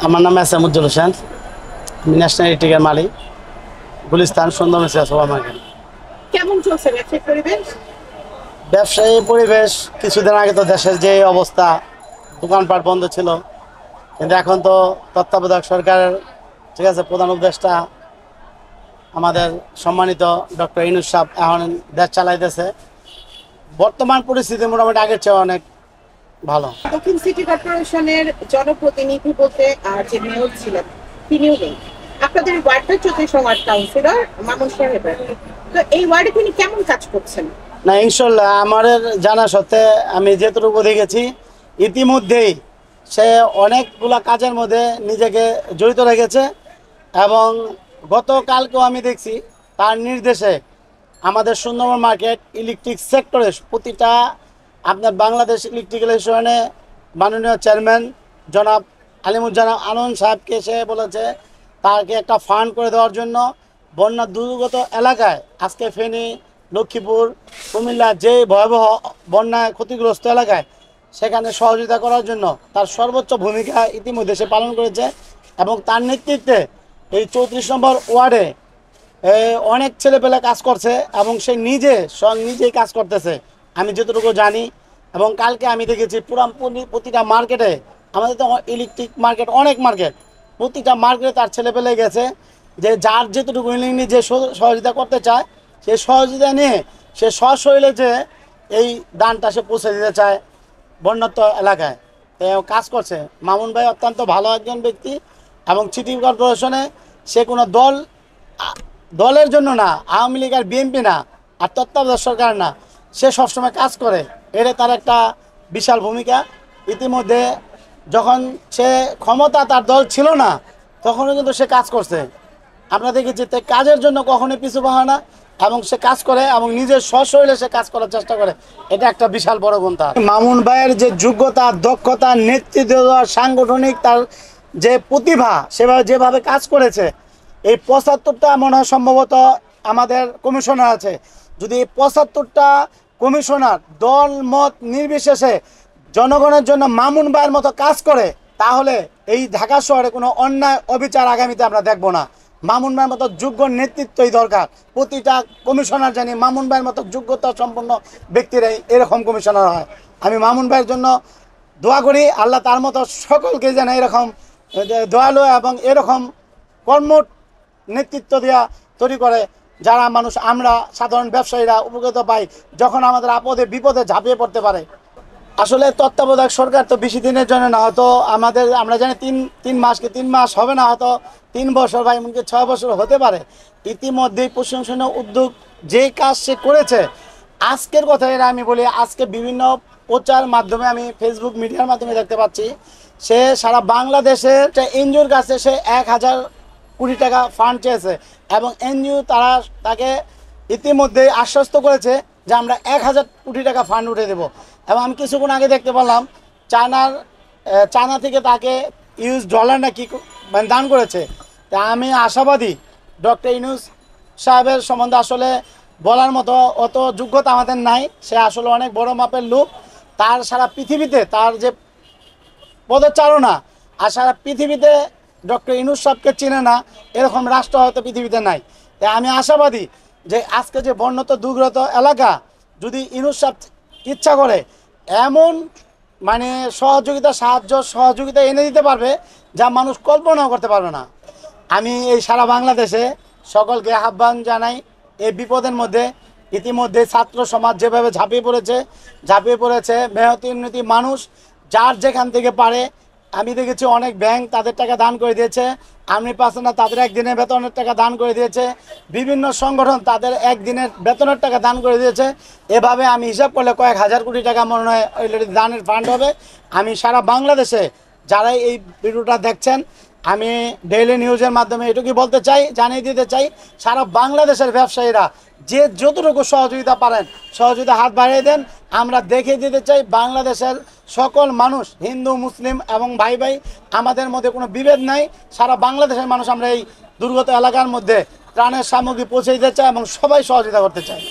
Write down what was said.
আমার নাম এসামুজ্জুল হোসেন, আমি ন্যাশনাল ইলেকট্রিকের মালিক, গুলিস্তান সুন্দর সুপার মার্কেট। কেমন চলছে ব্যবসায়িক পরিবেশ? ব্যবসায়ী পরিবেশ কিছুদিন আগে তো দেশের যে অবস্থা, দোকানপাট বন্ধ ছিল, কিন্তু এখন তো তত্ত্বাবধায়ক সরকারের ঠিক আছে প্রধান উপদেষ্টা আমাদের সম্মানিত ডক্টর ইউনূস সাহেব এখন দেশ চালাইতেছে। বর্তমান পরিস্থিতি মোটামুটি আগের চেয়ে অনেক ভালো। দক্ষিণ সিটি কর্পোরেশনের জনপ্রতিনিধি বলতে যে মেয়র ছিলেন তিনিও নেই। আপনাদের ওয়ার্ডের 34 ওয়ার্ড কাউন্সিলর মামুন সাহেবের, তো এই ওয়ার্ডে তিনি কেমন কাজ করছেন? না, ইনশাল্লাহ আমাদের জানা সত্ত্বে আমি যেটুকু দেখেছি ইতিমধ্যেই সে অনেকগুলা কাজের মধ্যে নিজেকে জড়িত রেখেছে এবং গতকালকেও আমি দেখছি তার নির্দেশে আমাদের সুন্দরবন মার্কেট ইলেকট্রিক সেক্টরে প্রতিটা আপনার বাংলাদেশ ইলেকট্রিক্যালাইজেশনে মাননীয় চেয়ারম্যান জনাব আলিমুজ্জামান আনন্দ সাহেবকে সে বলেছে তাকে একটা ফান্ড করে দেওয়ার জন্য বন্যা দুর্গত এলাকায় আজকে ফেনী, লক্ষ্মীপুর, কুমিল্লা যে ভয়াবহ বন্যায় ক্ষতিগ্রস্ত এলাকায় সেখানে সহযোগিতা করার জন্য তার সর্বোচ্চ ভূমিকা ইতিমধ্যে সে পালন করেছে এবং তার নেতৃত্বে এই 34 নম্বর ওয়ার্ডে অনেক ছেলেপেলে কাজ করছে এবং সে নিজেই কাজ করতেছে আমি যতটুকু জানি। এবং কালকে আমি দেখেছি প্রতিটা মার্কেটে, আমাদের তো ইলেকট্রিক মার্কেট অনেক মার্কেট, প্রতিটা মার্কেটে তার ছেলেপেলে গেছে যে যার যেটুকু যে সহযোগিতা করতে চায় সেই সহযোগিতা নিয়ে সে সশরীরে যে এই দানটা সে পৌঁছে দিতে চায় বন্যাত্ম এলাকায় কাজ করছে। মামুন ভাই অত্যন্ত ভালো একজন ব্যক্তি এবং সিটি কর্পোরেশনে সে কোনো দলের জন্য না, আওয়ামী লীগ আর বিএনপি না আর তত্ত্বাবধায়ক সরকার না, সে সবসময় কাজ করে। এটা তার একটা বিশাল ভূমিকা। ইতিমধ্যে যখন সে ক্ষমতা তার দল ছিল না তখনও কিন্তু সে কাজ করছে। আমরা দেখেছি তাই কাজের জন্য কখনোই পিছু পায় না এবং সে কাজ করে এবং নিজের সশরীরে সে কাজ করার চেষ্টা করে। এটা একটা বিশাল বড় গুণ তার। মামুন ভাইয়ের যে যোগ্যতা, দক্ষতা, নেতৃত্ব দেওয়ার সাংগঠনিক তার যে প্রতিভা, সেভাবে যেভাবে কাজ করেছে, এই 75টা মনে হয় সম্ভবত আমাদের কমিশনার আছে, যদি এই 75টা কমিশনার দল মত নির্বিশেষে জনগণের জন্য মামুন ভাইয়ের মতো কাজ করে তাহলে এই ঢাকা শহরে কোনো অন্যায় অবিচার আগামীতে আমরা দেখব না। মামুন ভাইয়ের মতো যোগ্য নেতৃত্বই দরকার। প্রতিটা কমিশনার জানি মামুন ভাইয়ের মতো যোগ্যতা সম্পন্ন ব্যক্তিরাই এরকম কমিশনার হয়। আমি মামুন ভাইয়ের জন্য দোয়া করি, আল্লাহ তার মতো সকলকে যেন এরকম দয়ালু এবং এরকম কর্মঠ নেতৃত্ব দেওয়া তৈরি করে যারা আমরা সাধারণ ব্যবসায়ীরা উপকৃত পাই যখন আমাদের আপদে বিপদে ঝাঁপিয়ে পড়তে পারে। আসলে তত্ত্বাবধায়ক সরকার তো বেশি দিনের জন্য না, হয়তো আমরা জানি তিন মাস হবে না, হয়তো 3 বছর বা এমনকি 6 বছর হতে পারে। ইতিমধ্যেই প্রশংসনীয় উদ্যোগ যে কাজ সে করেছে, আজকের কথা এরা আমি বলি, আজকে বিভিন্ন প্রচার মাধ্যমে আমি ফেসবুক মিডিয়ার মাধ্যমে দেখতে পাচ্ছি সে সারা বাংলাদেশের এনজিওর কাছে সে 1000 কোটি টাকা ফান্ড চেয়েছে এবং এনজিও তাকে ইতিমধ্যেই আশ্বস্ত করেছে যে আমরা 1000 কোটি টাকা ফান্ড উঠে দেব। এবং আমি কিছুক্ষণ আগে দেখতে পেলাম চায়না থেকে তাকে $US না কি মানে দান করেছে। তা আমি আশাবাদী ডক্টর ইউনূস সাহেবের সম্বন্ধে আসলে বলার মতো অত যোগ্যতা আমাদের নাই। সে আসলে অনেক বড় মাপের লোক। তার সারা পৃথিবীতে তার যে পদচারণা আর সারা পৃথিবীতে ডক্টর ইউনূস সাহেবকে চিনে না এরকম রাষ্ট্র হয়তো পৃথিবীতে নাই। তাই আমি আশাবাদী যে আজকে যে বন্যত দুর্গত এলাকা যদি ইউনূস সাহেব ইচ্ছা করে এমন মানে সহযোগিতা এনে দিতে পারবে যা মানুষ কল্পনাও করতে পারবে না। আমি এই সারা বাংলাদেশে সকলকে আহ্বান জানাই এই বিপদের মধ্যে। ইতিমধ্যে ছাত্র সমাজ যেভাবে ঝাঁপিয়ে পড়েছে মেহনতি উন্নতি মানুষ যার যেখান থেকে পারে। আমি দেখেছি অনেক ব্যাংক তাদের টাকা দান করে দিয়েছে, আমি পাচ্ছে না তাদের একদিনের বেতনের টাকা দান করে দিয়েছে, বিভিন্ন সংগঠন তাদের একদিনের বেতনের টাকা দান করে দিয়েছে। এভাবে আমি হিসাব করলে কয়েক হাজার কোটি টাকা মনে হয় অলরেডি দানের ফান্ড হবে। আমি সারা বাংলাদেশে যারাই এই ভিডিওটা দেখছেন আমি ডেইলি নিউজের মাধ্যমে এটুকুই বলতে চাই, জানিয়ে দিতে চাই সারা বাংলাদেশের ব্যবসায়ীরা যে যতটুকু সহযোগিতা পারেন সহযোগিতা হাত বাড়িয়ে দেন। আমরা দেখিয়ে দিতে চাই বাংলাদেশের সকল মানুষ, হিন্দু মুসলিম এবং ভাই আমাদের মধ্যে কোনো বিভেদ নাই। সারা বাংলাদেশের মানুষ আমরা এই দুর্গত এলাকার মধ্যে ত্রাণের সামগ্রী পৌঁছে দিতে চাই এবং সবাই সহযোগিতা করতে চাই।